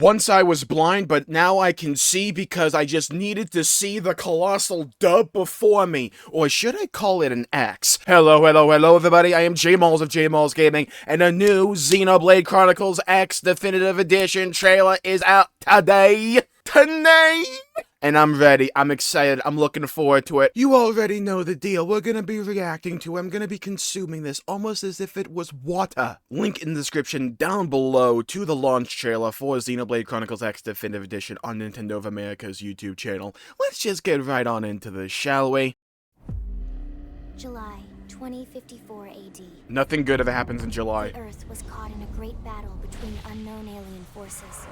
Once I was blind, but now I can see because I just needed to see the colossal dub before me. Or should I call it an X? Hello, hello, hello everybody, I am Jmulls of Jmulls Gaming, and a new Xenoblade Chronicles X Definitive Edition trailer is out today! And I'm ready, I'm excited, I'm looking forward to it. You already know the deal, we're gonna be reacting to it, I'm gonna be consuming this almost as if it was water. Link in the description down below to the launch trailer for Xenoblade Chronicles X Definitive Edition on Nintendo of America's YouTube channel. Let's just get right on into this, shall we? July 2054 AD. Nothing good ever happens in July. The Earth was caught in a great battle between unknown alien forces.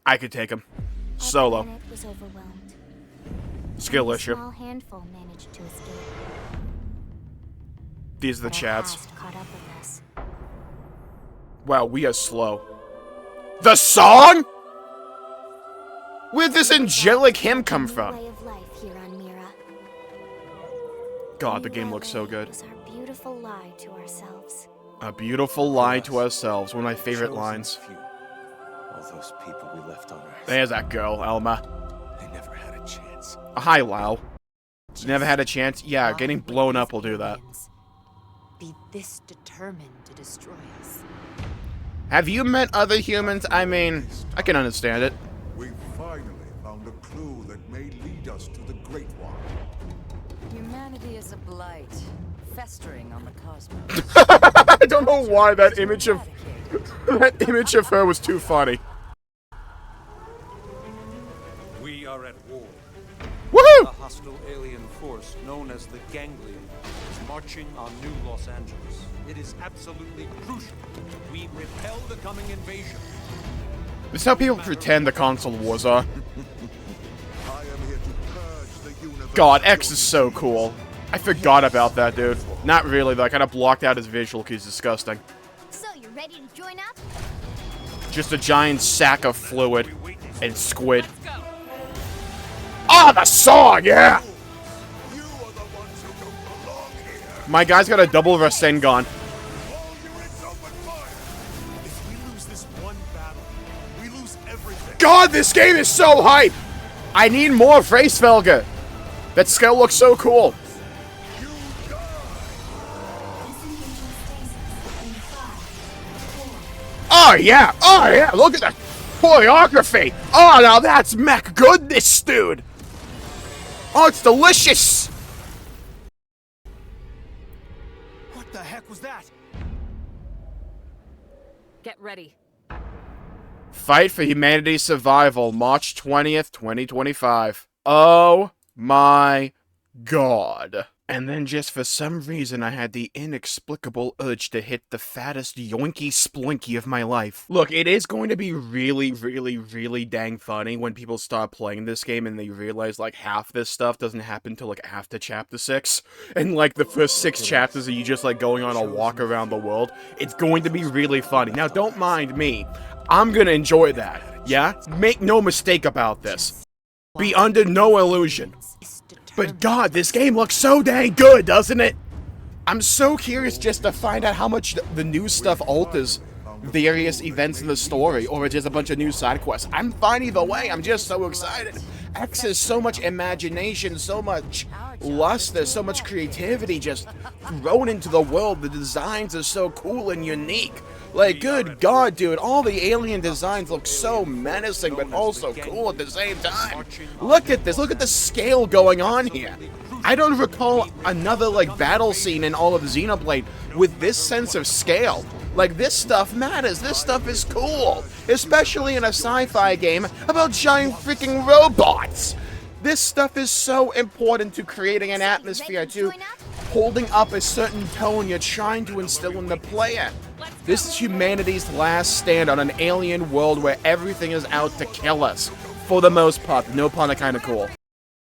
I could take him. Our Solo. planet was overwhelmed. Skill Only issue. A small handful managed to escape. These are the But our chats. past caught up with us. Wow, we are slow. The song?! Where'd this angelic hymn come from? Way of life here on Mira. God, the game looks so good. Was our beautiful lie to ourselves. A beautiful lie to ourselves. One of my favorite lines. All those people we left on Earth. There's that girl, Elma. They never had a chance. Hi, Lau. Never had a chance? Yeah, getting blown up will do that. Be this determined to destroy us. Have you met other humans? I mean, I can understand it. We finally found a clue that may lead us to the Great One. Humanity is a blight, festering on the cosmos. I don't know why that image of her was too funny. We are at war. Woohoo! A hostile alien force known as the Ganglion is marching on New Los Angeles. It is absolutely crucial we repel the coming invasion. This is how people pretend the console wars are. I am here to purge the universe. God, X is so cool. I forgot about that, dude. Not really, though. I kind of blocked out his visual because he's disgusting. So, you ready to join up? Just a giant sack of fluid and squid. Oh, the song, yeah! You are the ones who don't belong here. My guy's got a double Rasengan. All units open fire. If we lose this one battle, we lose everything. God, this game is so hype! I need more Freysfelger. That scale looks so cool. You die. Oh yeah, look at that choreography. Oh, now that's mech goodness, dude. Oh, it's delicious. What the heck was that? Get ready. Fight for humanity's survival, March 20th, 2025. Oh my God. And then just for some reason I had the inexplicable urge to hit the fattest yoinky splinky of my life. Look, it is going to be really dang funny when people start playing this game and they realize like half this stuff doesn't happen till like after chapter 6. And like the first 6 chapters are you just like going on a walk around the world. It's going to be really funny. Now don't mind me. I'm gonna enjoy that, yeah? Make no mistake about this. Be under no illusion. But God, this game looks so dang good, doesn't it? I'm so curious just to find out how much the new stuff alters various events in the story, or it's just a bunch of new side quests. I'm fine either way, I'm just so excited. X has so much imagination, so much lust, there's so much creativity just thrown into the world. The designs are so cool and unique. Like, good God, dude, all the alien designs look so menacing, but also cool at the same time. Look at this, look at the scale going on here. I don't recall another, like, battle scene in all of Xenoblade with this sense of scale. Like, this stuff matters, this stuff is cool. Especially in a sci-fi game about giant freaking robots. This stuff is so important to creating an atmosphere, to holding up a certain tone you're trying to instill in the player. This is humanity's last stand on an alien world where everything is out to kill us. For the most part, no pun are kinda cool.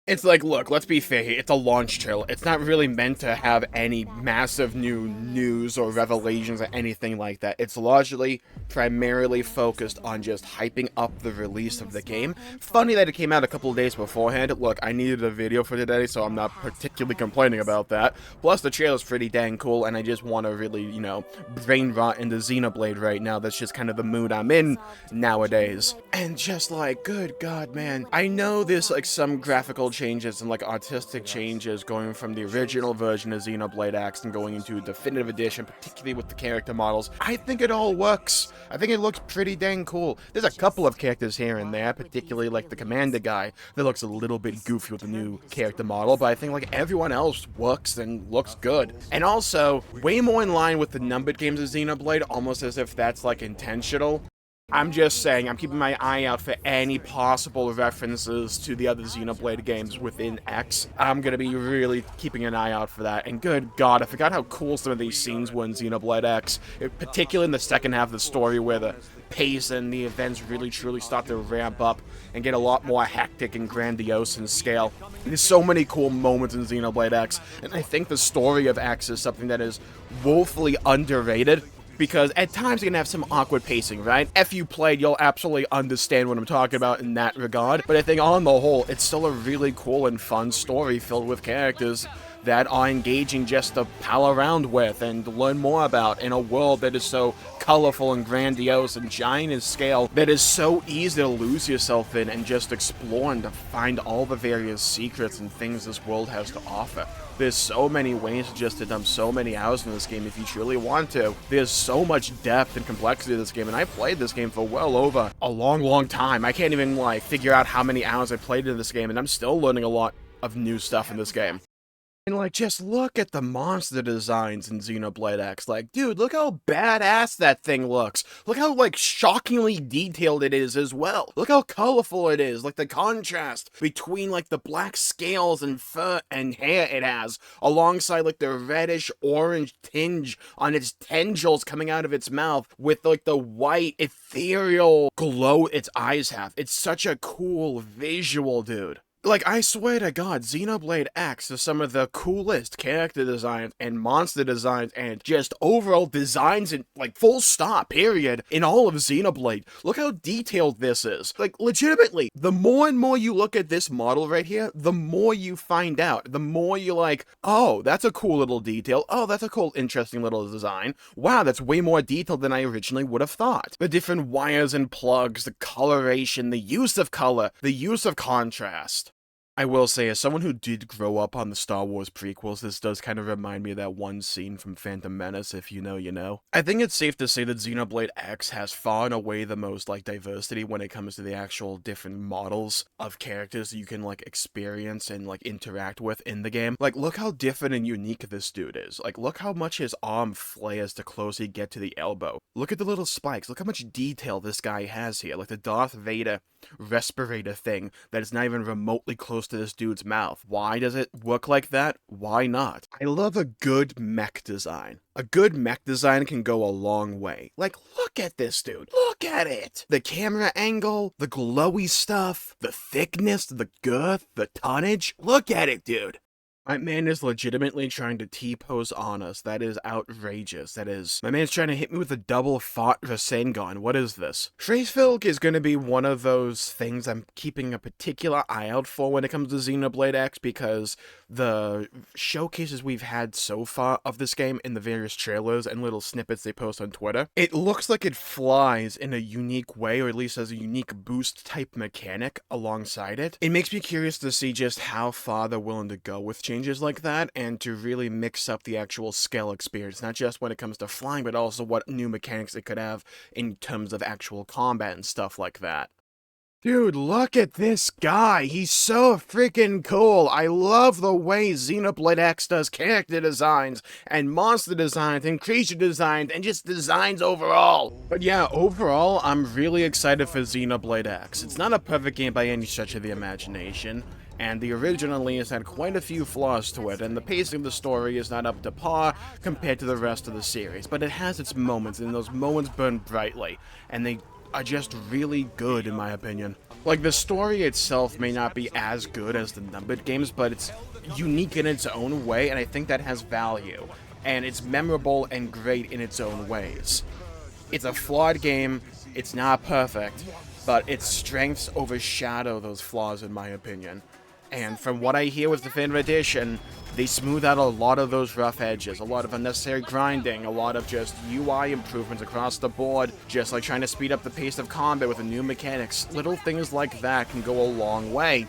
It's like, look, let's be fair here, it's a launch trailer. It's not really meant to have any massive new news or revelations or anything like that. It's largely, primarily focused on just hyping up the release of the game. Funny that it came out a couple of days beforehand. Look, I needed a video for today, so I'm not particularly complaining about that. Plus, the trailer's pretty dang cool, and I just want to really, you know, brain rot into Xenoblade right now. That's just kind of the mood I'm in nowadays. And just like, good God, man. I know there's like some graphical changes and like artistic changes going from the original version of Xenoblade X and going into Definitive Edition, particularly with the character models. I think it all works. I think it looks pretty dang cool. There's a couple of characters here and there, particularly like the commander guy that looks a little bit goofy with the new character model, but I think like everyone else works and looks good. And also, way more in line with the numbered games of Xenoblade, almost as if that's like intentional. I'm just saying, I'm keeping my eye out for any possible references to the other Xenoblade games within X. I'm gonna be really keeping an eye out for that. And good God, I forgot how cool some of these scenes were in Xenoblade X, particularly in the second half of the story where the pace and the events really truly start to ramp up and get a lot more hectic and grandiose in scale. There's so many cool moments in Xenoblade X, and I think the story of X is something that is woefully underrated. Because at times you can have some awkward pacing, right? If you played, you'll absolutely understand what I'm talking about in that regard. But I think on the whole, it's still a really cool and fun story filled with characters that are engaging just to pal around with and learn more about in a world that is so colorful and grandiose and giant in scale that is so easy to lose yourself in and just explore and to find all the various secrets and things this world has to offer. There's so many ways just to dump so many hours in this game if you truly want to. There's so much depth and complexity to this game, and I played this game for well over a long time. I can't even like figure out how many hours I played in this game, and I'm still learning a lot of new stuff in this game. And like, just look at the monster designs in Xenoblade X. Like, dude, look how badass that thing looks. Look how, like, shockingly detailed it is as well. Look how colorful it is. Like, the contrast between, like, the black scales and fur and hair it has, alongside, like, the reddish-orange tinge on its tendrils coming out of its mouth, with, like, the white, ethereal glow its eyes have. It's such a cool visual, dude. Like, I swear to God, Xenoblade X is some of the coolest character designs and monster designs and just overall designs and, like, full stop, period, in all of Xenoblade. Look how detailed this is. Like, legitimately, the more and more you look at this model right here, the more you find out. The more you're like, oh, that's a cool little detail. Oh, that's a cool, interesting little design. Wow, that's way more detailed than I originally would have thought. The different wires and plugs, the coloration, the use of color, the use of contrast. I will say, as someone who did grow up on the Star Wars prequels, this does kind of remind me of that one scene from Phantom Menace, if you know, you know. I think it's safe to say that Xenoblade X has far and away the most, like, diversity when it comes to the actual different models of characters that you can, like, experience and, like, interact with in the game. Like, look how different and unique this dude is. Like, look how much his arm flares the closer you get to the elbow. Look at the little spikes. Look how much detail this guy has here. Like, the Darth Vader respirator thing that is not even remotely close to this dude's mouth. Why does it work like that? Why not? I love a good mech design. A good mech design can go a long way. Like, look at this dude. Look at it. The camera angle, the glowy stuff, the thickness, the girth, the tonnage. Look at it, dude. My man is legitimately trying to T-pose on us. That is outrageous. That is... My man's trying to hit me with a double fought Rasengan. What is this? Schraesfilk is going to be one of those things I'm keeping a particular eye out for when it comes to Xenoblade X, because the showcases we've had so far of this game in the various trailers and little snippets they post on Twitter, it looks like it flies in a unique way, or at least has a unique boost type mechanic alongside it. It makes me curious to see just how far they're willing to go with changes like that, and to really mix up the actual scale experience, not just when it comes to flying, but also what new mechanics it could have in terms of actual combat and stuff like that. Dude, look at this guy. He's so freaking cool. I love the way Xenoblade X does character designs and monster designs and creature designs and just designs overall. But yeah, overall, I'm really excited for Xenoblade X. It's not a perfect game by any stretch of the imagination, and the original has had quite a few flaws to it, and the pacing of the story is not up to par compared to the rest of the series, but it has its moments, and those moments burn brightly, and they are just really good in my opinion. Like, the story itself may not be as good as the numbered games, but it's unique in its own way, and I think that has value. And it's memorable and great in its own ways. It's a flawed game, it's not perfect, but its strengths overshadow those flaws in my opinion. And from what I hear with Definitive Edition, they smooth out a lot of those rough edges, a lot of unnecessary grinding, a lot of just UI improvements across the board, just like trying to speed up the pace of combat with the new mechanics. Little things like that can go a long way.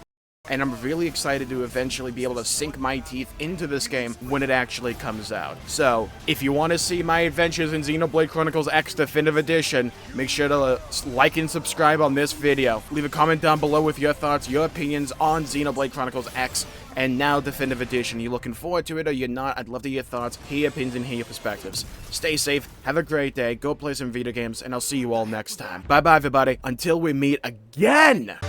And I'm really excited to eventually be able to sink my teeth into this game when it actually comes out. So, if you want to see my adventures in Xenoblade Chronicles X Definitive Edition, make sure to like and subscribe on this video. Leave a comment down below with your thoughts, your opinions on Xenoblade Chronicles X and now Definitive Edition. You looking forward to it or you're not? I'd love to hear your thoughts, hear your opinions, and hear your perspectives. Stay safe, have a great day, go play some video games, and I'll see you all next time. Bye-bye, everybody, until we meet again!